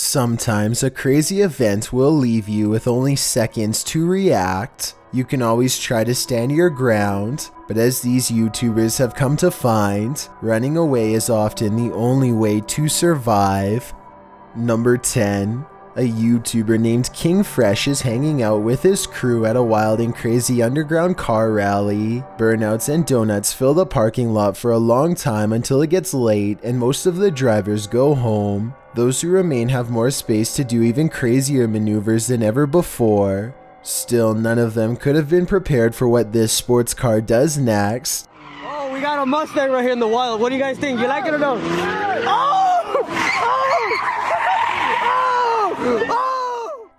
Sometimes a crazy event will leave you with only seconds to react. You can always try to stand your ground, but as these YouTubers have come to find, running away is often the only way to survive. Number 10. A YouTuber named King Fresh is hanging out with his crew at a wild and crazy underground car rally. Burnouts and donuts fill the parking lot for a long time until it gets late and most of the drivers go home. Those who remain have more space to do even crazier maneuvers than ever before. Still, none of them could have been prepared for what this sports car does next. Oh, we got a Mustang right here in the wild. What do you guys think? You like it or no? Oh!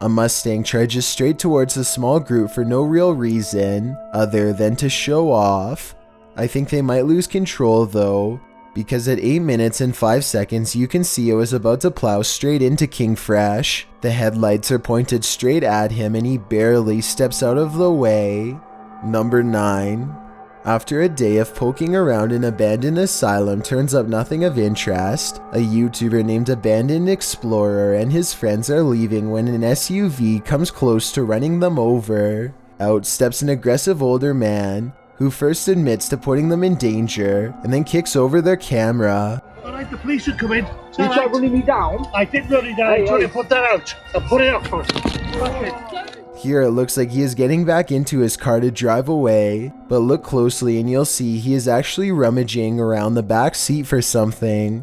A Mustang charges straight towards the small group for no real reason other than to show off. I think they might lose control though, because at 8 minutes and 5 seconds you can see it was about to plow straight into King Fresh. The headlights are pointed straight at him and he barely steps out of the way. Number 9. After a day of poking around an abandoned asylum turns up nothing of interest, a YouTuber named Abandoned Explorer and his friends are leaving when an SUV comes close to running them over. Out steps an aggressive older man, who first admits to putting them in danger, and then kicks over their camera. Alright, the police are coming. You tried running me down? I did run it down. I tried to put that out. I'll put it out. Here it looks like he is getting back into his car to drive away, but look closely and you'll see he is actually rummaging around the back seat for something.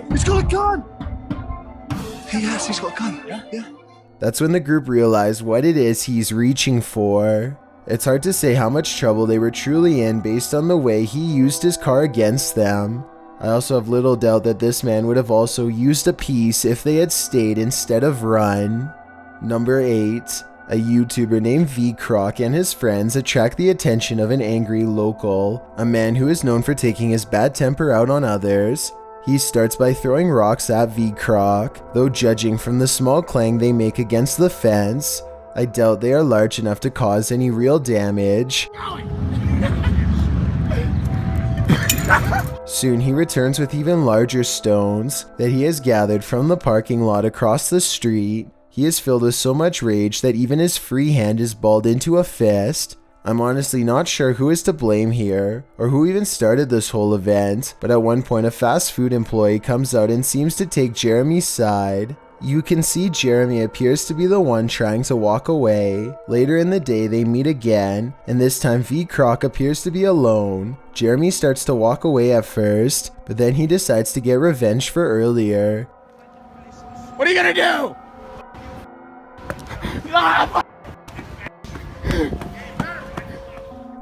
He's got a gun! Yes, he's got a gun. Yeah. That's when the group realized what it is he's reaching for. It's hard to say how much trouble they were truly in based on the way he used his car against them. I also have little doubt that this man would have also used a piece if they had stayed instead of run. Number 8. A YouTuber named V-Croc and his friends attract the attention of an angry local, a man who is known for taking his bad temper out on others. He starts by throwing rocks at V-Croc, though judging from the small clang they make against the fence, I doubt they are large enough to cause any real damage. Soon he returns with even larger stones that he has gathered from the parking lot across the street. He is filled with so much rage that even his free hand is balled into a fist. I'm honestly not sure who is to blame here, or who even started this whole event, but at one point a fast food employee comes out and seems to take Jeremy's side. You can see Jeremy appears to be the one trying to walk away. Later in the day they meet again, and this time V-Croc appears to be alone. Jeremy starts to walk away at first, but then he decides to get revenge for earlier. What are you gonna do?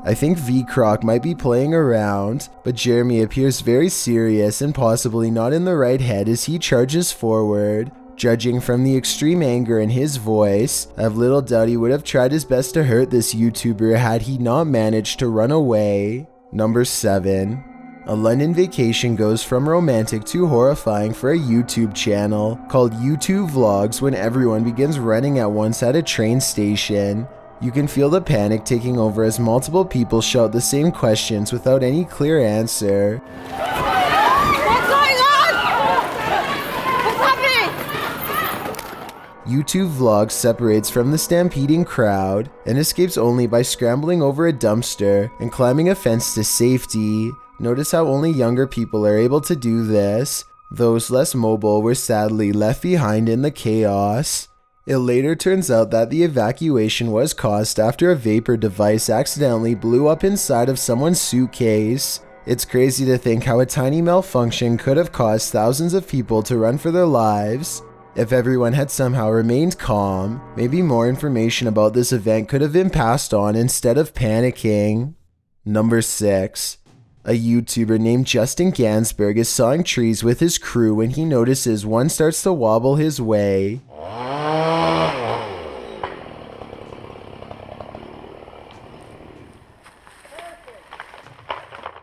I think V-Croc might be playing around, but Jeremy appears very serious and possibly not in the right head as he charges forward. Judging from the extreme anger in his voice, I have little doubt he would have tried his best to hurt this YouTuber had he not managed to run away. Number 7. A London vacation goes from romantic to horrifying for a YouTube channel called YouTube Vlogs when everyone begins running at once at a train station. You can feel the panic taking over as multiple people shout the same questions without any clear answer. What's going on? What's happening? YouTube Vlogs separates from the stampeding crowd and escapes only by scrambling over a dumpster and climbing a fence to safety. Notice how only younger people are able to do this. Those less mobile were sadly left behind in the chaos. It later turns out that the evacuation was caused after a vapor device accidentally blew up inside of someone's suitcase. It's crazy to think how a tiny malfunction could have caused thousands of people to run for their lives. If everyone had somehow remained calm, maybe more information about this event could have been passed on instead of panicking. Number 6. A YouTuber named Justin Gansberg is sawing trees with his crew when he notices one starts to wobble his way.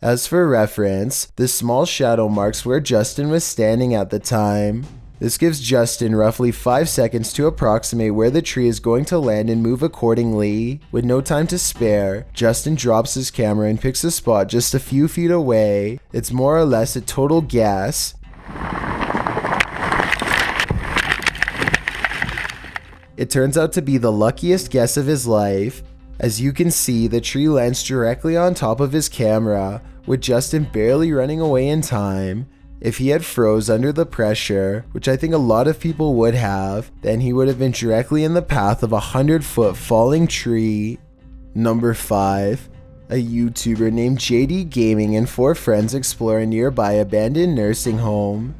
As for reference, this small shadow marks where Justin was standing at the time. This gives Justin roughly 5 seconds to approximate where the tree is going to land and move accordingly. With no time to spare, Justin drops his camera and picks a spot just a few feet away. It's more or less a total guess. It turns out to be the luckiest guess of his life. As you can see, the tree lands directly on top of his camera, with Justin barely running away in time. If he had froze under the pressure, which I think a lot of people would have, then he would have been directly in the path of a 100-foot falling tree. Number 5. A YouTuber named JD Gaming and 4 friends explore a nearby abandoned nursing home.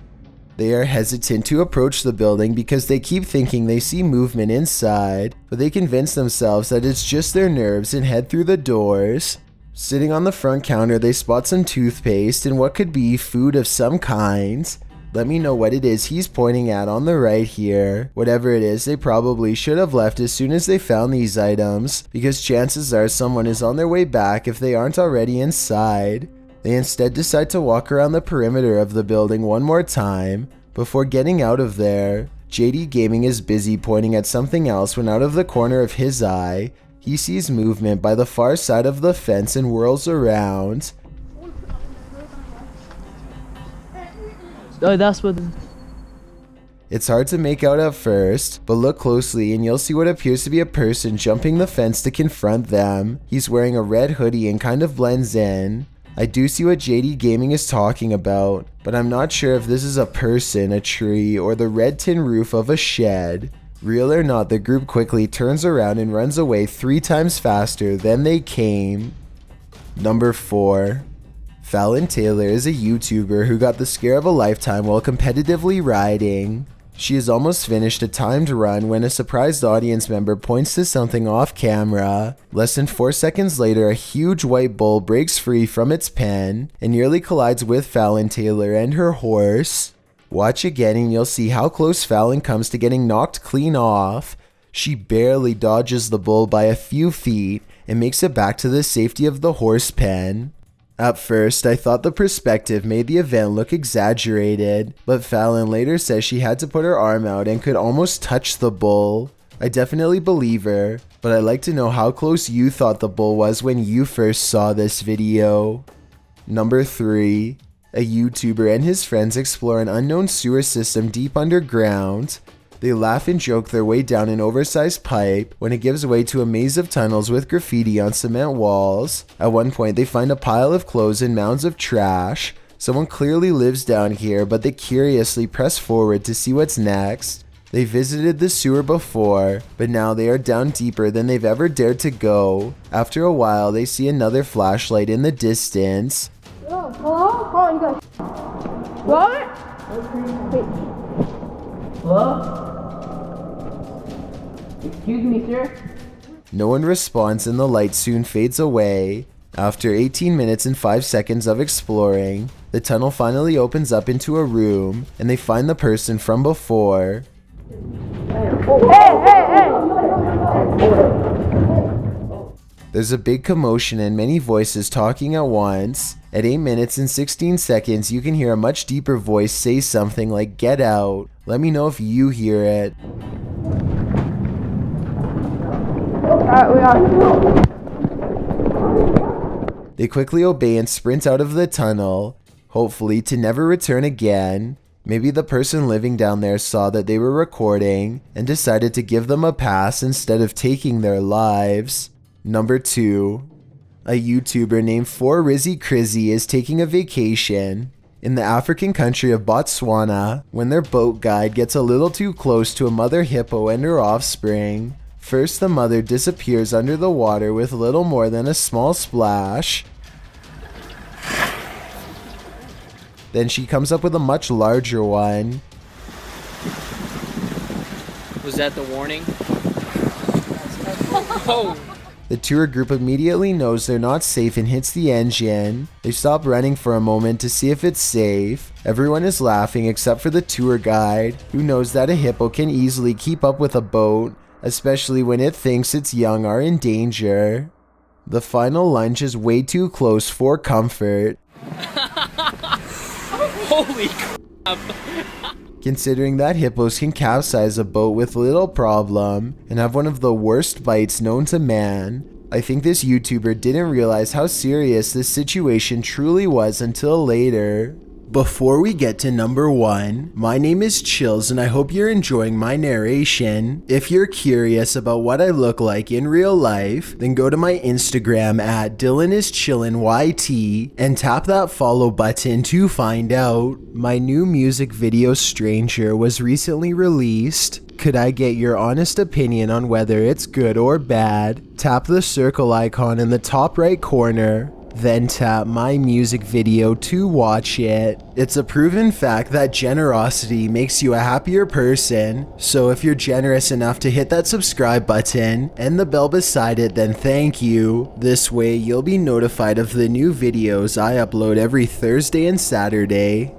They are hesitant to approach the building because they keep thinking they see movement inside, but they convince themselves that it's just their nerves and head through the doors. Sitting on the front counter, they spot some toothpaste and what could be food of some kind. Let me know what it is he's pointing at on the right here. Whatever it is, they probably should have left as soon as they found these items, because chances are someone is on their way back if they aren't already inside. They instead decide to walk around the perimeter of the building one more time. Before getting out of there, JD Gaming is busy pointing at something else when out of the corner of his eye, he sees movement by the far side of the fence and whirls around. Oh, that's what. It's hard to make out at first, but look closely and you'll see what appears to be a person jumping the fence to confront them. He's wearing a red hoodie and kind of blends in. I do see what JD Gaming is talking about, but I'm not sure if this is a person, a tree, or the red tin roof of a shed. Real or not, the group quickly turns around and runs away 3 times faster than they came. Number 4. Fallon Taylor is a YouTuber who got the scare of a lifetime while competitively riding. She has almost finished a timed run when a surprised audience member points to something off camera. Less than 4 seconds later, a huge white bull breaks free from its pen and nearly collides with Fallon Taylor and her horse. Watch again and you'll see how close Fallon comes to getting knocked clean off. She barely dodges the bull by a few feet and makes it back to the safety of the horse pen. At first, I thought the perspective made the event look exaggerated, but Fallon later says she had to put her arm out and could almost touch the bull. I definitely believe her, but I'd like to know how close you thought the bull was when you first saw this video. Number 3. A YouTuber and his friends explore an unknown sewer system deep underground. They laugh and joke their way down an oversized pipe when it gives way to a maze of tunnels with graffiti on cement walls. At one point, they find a pile of clothes and mounds of trash. Someone clearly lives down here, but they curiously press forward to see what's next. They visited the sewer before, but now they are down deeper than they've ever dared to go. After a while, they see another flashlight in the distance. Hello? Come on, you guys. What? Hello? Excuse me, sir? No one responds and the light soon fades away. After 18 minutes and 5 seconds of exploring, the tunnel finally opens up into a room and they find the person from before. Hey! There's a big commotion and many voices talking at once. At 8 minutes and 16 seconds, you can hear a much deeper voice say something like "Get out." Let me know if you hear it. We are. They quickly obey and sprint out of the tunnel, hopefully to never return again. Maybe the person living down there saw that they were recording and decided to give them a pass instead of taking their lives. Number 2. A YouTuber named 4Rizzy Crizzy is taking a vacation in the African country of Botswana when their boat guide gets a little too close to a mother hippo and her offspring. First, the mother disappears under the water with little more than a small splash. Then she comes up with a much larger one. Was that the warning? Oh! The tour group immediately knows they're not safe and hits the engine. They stop running for a moment to see if it's safe. Everyone is laughing except for the tour guide, who knows that a hippo can easily keep up with a boat, especially when it thinks its young are in danger. The final lunge is way too close for comfort. Holy crap! Considering that hippos can capsize a boat with little problem and have one of the worst bites known to man, I think this YouTuber didn't realize how serious this situation truly was until later. Before we get to number 1, my name is Chills and I hope you're enjoying my narration. If you're curious about what I look like in real life, then go to my Instagram at DylanIsChillinYT and tap that follow button to find out. My new music video Stranger was recently released. Could I get your honest opinion on whether it's good or bad? Tap the circle icon in the top right corner. Then tap my music video to watch it. It's a proven fact that generosity makes you a happier person, so if you're generous enough to hit that subscribe button and the bell beside it, then thank you. This way you'll be notified of the new videos I upload every Thursday and Saturday.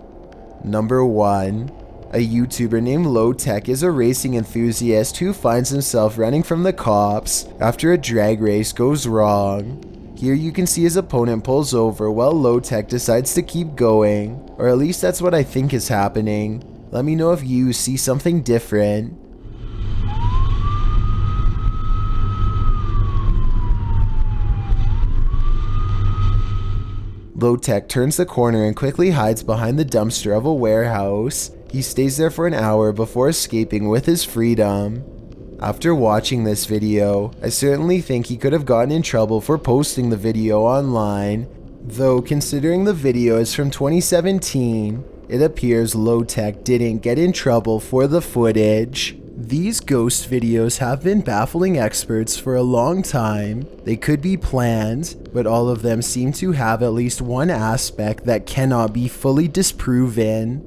Number 1. A YouTuber named LowTech is a racing enthusiast who finds himself running from the cops after a drag race goes wrong. Here you can see his opponent pulls over while LowTech decides to keep going, or at least that's what I think is happening. Let me know if you see something different. LowTech turns the corner and quickly hides behind the dumpster of a warehouse. He stays there for an hour before escaping with his freedom. After watching this video, I certainly think he could have gotten in trouble for posting the video online. Though considering the video is from 2017, it appears LowTech didn't get in trouble for the footage. These ghost videos have been baffling experts for a long time. They could be planned, but all of them seem to have at least one aspect that cannot be fully disproven.